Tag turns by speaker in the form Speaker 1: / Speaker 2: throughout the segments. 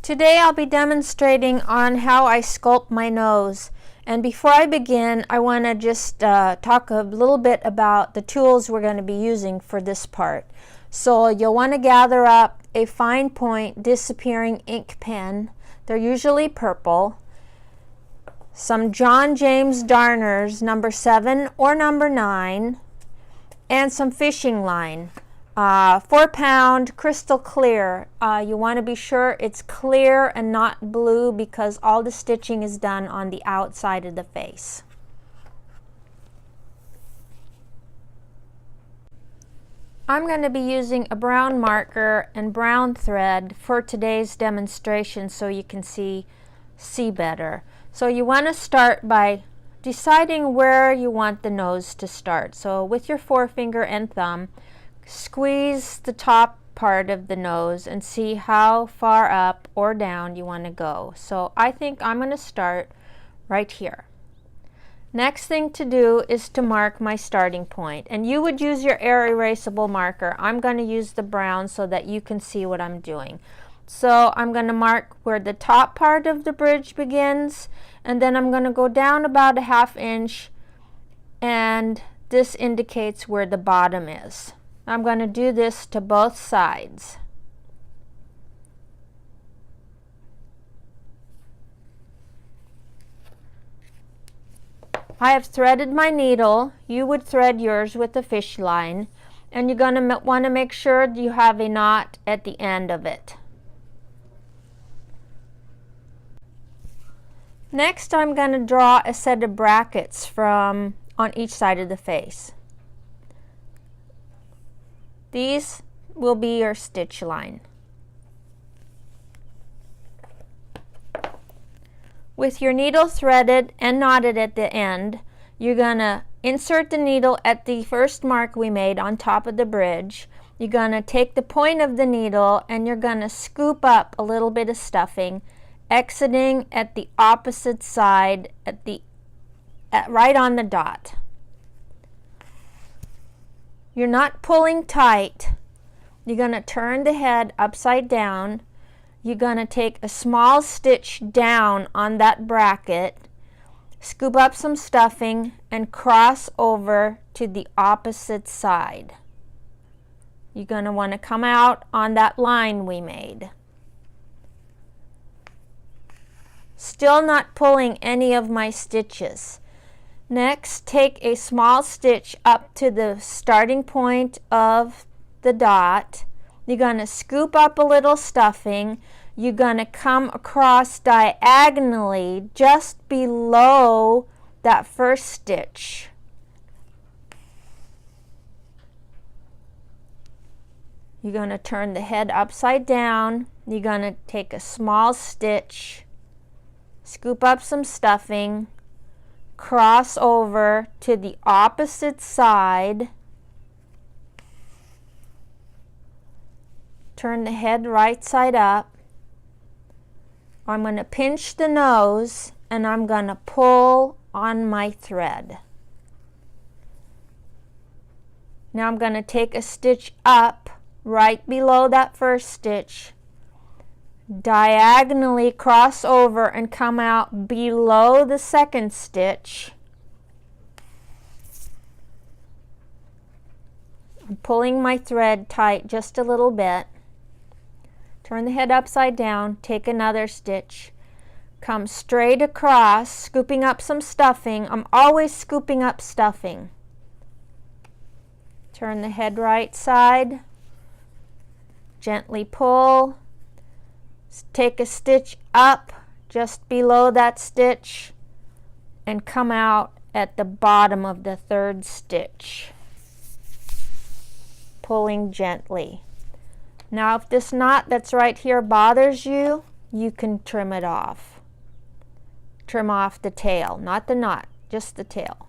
Speaker 1: Today I'll be demonstrating on how I sculpt my nose. And before I begin, I want to just talk a little bit about the tools we're going to be using for this part. So you'll want to gather up a fine point disappearing ink pen. They're usually purple. Some John James Darners, number 7 or number 9. And some fishing line. 4-pound crystal clear. You want to be sure it's clear and not blue because all the stitching is done on the outside of the face. I'm going to be using a brown marker and brown thread for today's demonstration so you can see better. So you want to start by deciding where you want the nose to start. So with your forefinger and thumb, squeeze the top part of the nose and see how far up or down you want to go. So I think I'm going to start right here. Next thing to do is to mark my starting point. And you would use your air erasable marker. I'm going to use the brown so that you can see what I'm doing. So I'm going to mark where the top part of the bridge begins, and then I'm going to go down about a 1/2 inch, and this indicates where the bottom is. I'm going to do this to both sides. I have threaded my needle. You would thread yours with a fish line, and you're going to want to make sure you have a knot at the end of it. Next, I'm going to draw a set of brackets on each side of the face. These will be your stitch line. With your needle threaded and knotted at the end, you're going to insert the needle at the first mark we made on top of the bridge. You're going to take the point of the needle and you're going to scoop up a little bit of stuffing, exiting at the opposite side right on the dot. You're not pulling tight. You're going to turn the head upside down. You're going to take a small stitch down on that bracket, scoop up some stuffing, and cross over to the opposite side. You're going to want to come out on that line we made. Still not pulling any of my stitches. Next, take a small stitch up to the starting point of the dot. You're going to scoop up a little stuffing. You're going to come across diagonally just below that first stitch. You're going to turn the head upside down. You're going to take a small stitch, scoop up some stuffing, cross over to the opposite side, turn the head right side up. I'm going to pinch the nose and I'm going to pull on my thread. Now I'm going to take a stitch up right below that first stitch, diagonally cross over and come out below the second stitch. I'm pulling my thread tight just a little bit. Turn the head upside down, take another stitch, come straight across, scooping up some stuffing. I'm always scooping up stuffing. Turn the head right side, gently pull. Take a stitch up just below that stitch and come out at the bottom of the third stitch, pulling gently. Now if this knot that's right here bothers you, you can trim it off. Trim off the tail, not the knot, just the tail.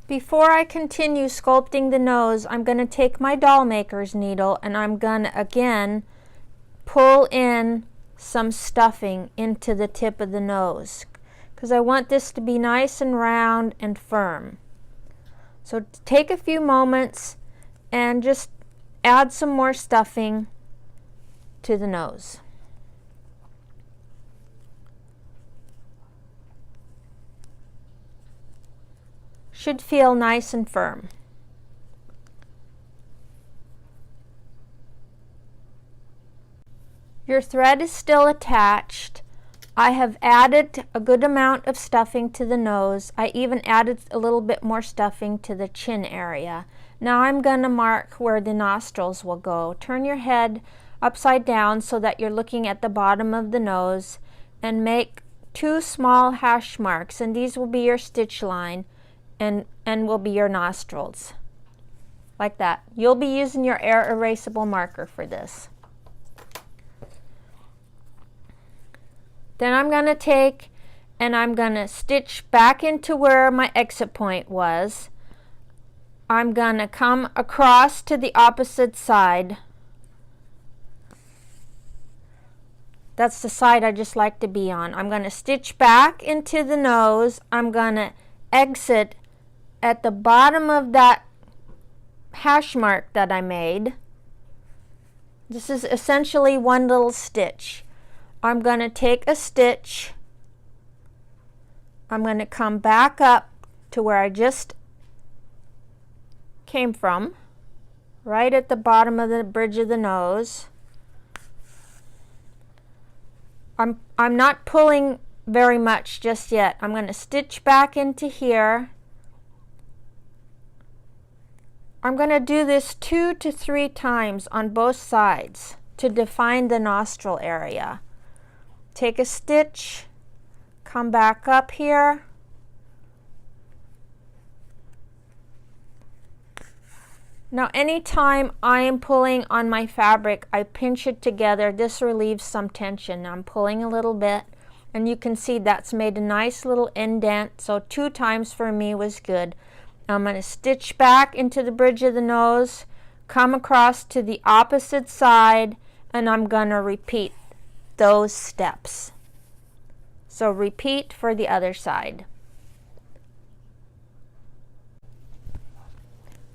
Speaker 1: Before I continue sculpting the nose, I'm going to take my doll maker's needle and I'm going to again pull in some stuffing into the tip of the nose because I want this to be nice and round and firm. So take a few moments and just add some more stuffing to the nose. Should feel nice and firm. Your thread is still attached. I have added a good amount of stuffing to the nose. I even added a little bit more stuffing to the chin area. Now I'm going to mark where the nostrils will go. Turn your head upside down so that you're looking at the bottom of the nose, and make 2 small hash marks, and these will be your stitch line and will be your nostrils. Like that. You'll be using your air erasable marker for this. Then I'm going to take and I'm going to stitch back into where my exit point was. I'm going to come across to the opposite side. That's the side I just like to be on. I'm going to stitch back into the nose. I'm going to exit at the bottom of that hash mark that I made. This is essentially one little stitch. I'm going to take a stitch. I'm going to come back up to where I just came from, right at the bottom of the bridge of the nose. I'm not pulling very much just yet. I'm going to stitch back into here. I'm going to do this 2 to 3 times on both sides to define the nostril area. Take a stitch, come back up here, now anytime I am pulling on my fabric, I pinch it together. This relieves some tension. I'm pulling a little bit, and you can see that's made a nice little indent, so 2 times for me was good. I'm going to stitch back into the bridge of the nose, come across to the opposite side, and I'm going to repeat those steps. So repeat for the other side.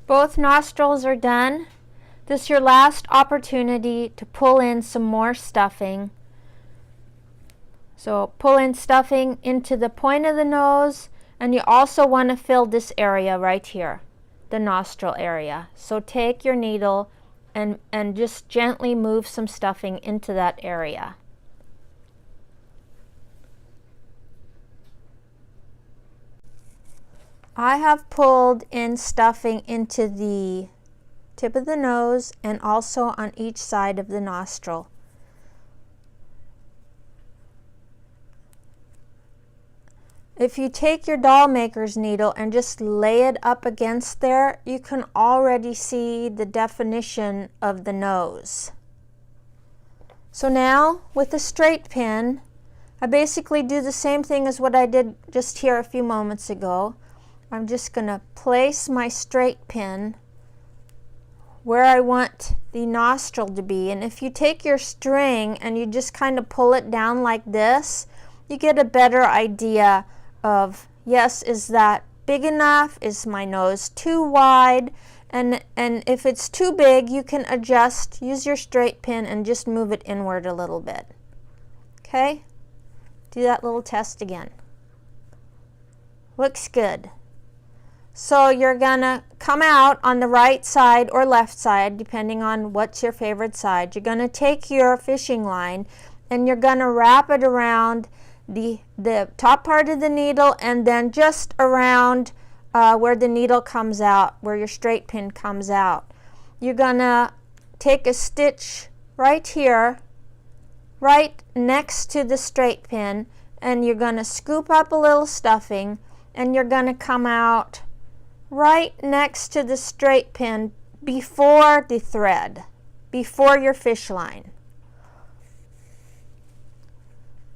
Speaker 1: Both nostrils are done. This is your last opportunity to pull in some more stuffing. So pull in stuffing into the point of the nose, and you also want to fill this area right here, the nostril area. So take your needle and just gently move some stuffing into that area. I have pulled in stuffing into the tip of the nose and also on each side of the nostril. If you take your doll maker's needle and just lay it up against there, you can already see the definition of the nose. So now with a straight pin, I basically do the same thing as what I did just here a few moments ago. I'm just going to place my straight pin where I want the nostril to be. And if you take your string and you just kind of pull it down like this, you get a better idea of, yes, is that big enough? Is my nose too wide? And if it's too big, you can adjust, use your straight pin and just move it inward a little bit. Okay? Do that little test again. Looks good. So you're gonna come out on the right side or left side, depending on what's your favorite side. You're gonna take your fishing line and you're gonna wrap it around the top part of the needle, and then just around where the needle comes out, where your straight pin comes out. You're gonna take a stitch right here, right next to the straight pin, and you're gonna scoop up a little stuffing, and you're gonna come out right next to the straight pin before the thread, before your fish line.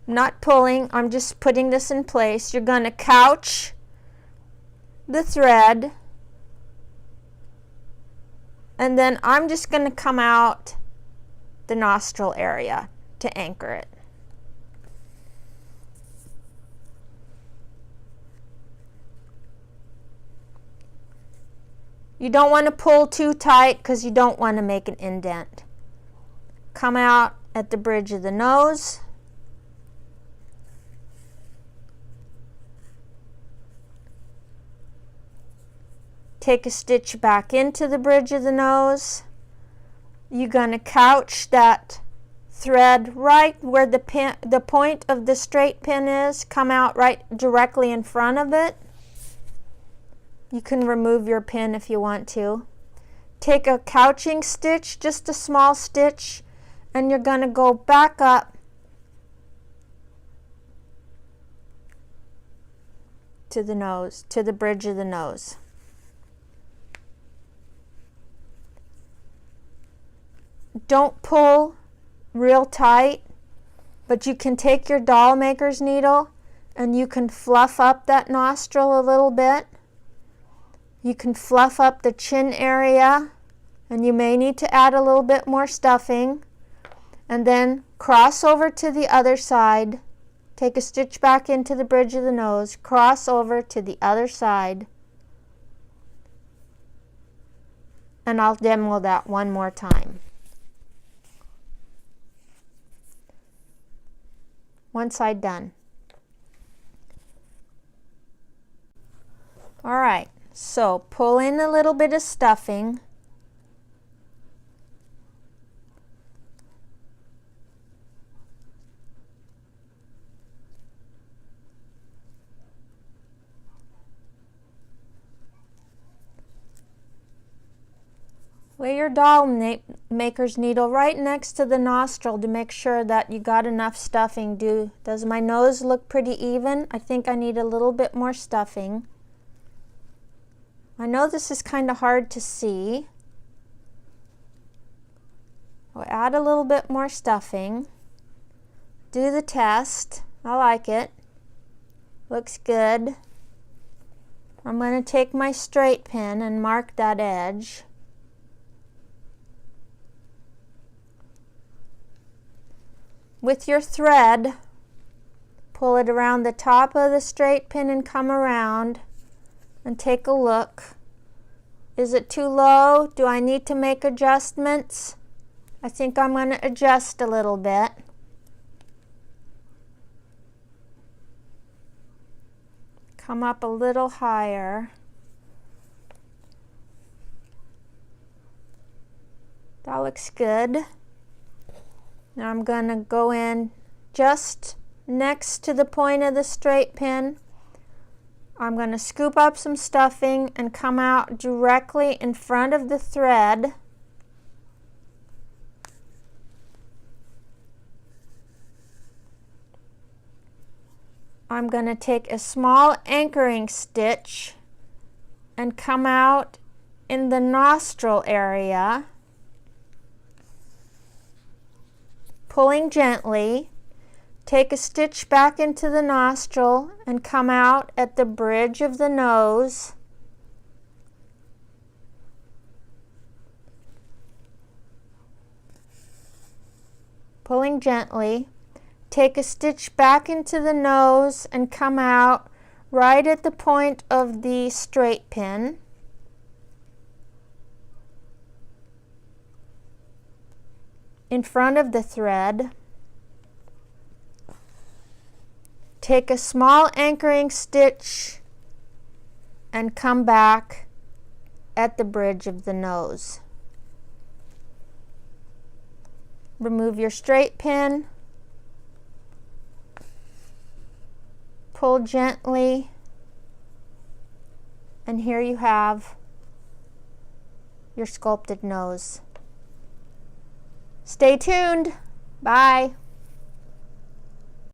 Speaker 1: Not pulling, I'm just putting this in place. You're going to couch the thread, and then I'm just going to come out the nostril area to anchor it. You don't want to pull too tight because you don't want to make an indent. Come out at the bridge of the nose. Take a stitch back into the bridge of the nose. You're going to couch that thread right where the point of the straight pin is. Come out right directly in front of it. You can remove your pin if you want to. Take a couching stitch, just a small stitch, and you're going to go back up to the nose, to the bridge of the nose. Don't pull real tight, but you can take your doll maker's needle and you can fluff up that nostril a little bit. You can fluff up the chin area, and you may need to add a little bit more stuffing. And then cross over to the other side. Take a stitch back into the bridge of the nose, cross over to the other side. And I'll demo that one more time. One side done. All right, so pull in a little bit of stuffing. Lay your doll maker's needle right next to the nostril to make sure that you got enough stuffing. Does my nose look pretty even? I think I need a little bit more stuffing. I know this is kind of hard to see. I'll add a little bit more stuffing. Do the test. I like it. Looks good. I'm going to take my straight pin and mark that edge. With your thread, pull it around the top of the straight pin and come around and take a look. Is it too low? Do I need to make adjustments? I think I'm going to adjust a little bit. Come up a little higher. That looks good. Now I'm going to go in just next to the point of the straight pin. I'm going to scoop up some stuffing and come out directly in front of the thread. I'm going to take a small anchoring stitch and come out in the nostril area. Pulling gently, take a stitch back into the nostril and come out at the bridge of the nose. Pulling gently, take a stitch back into the nose and come out right at the point of the straight pin. In front of the thread. Take a small anchoring stitch and come back at the bridge of the nose. Remove your straight pin. Pull gently, and here you have your sculpted nose. Stay tuned. Bye.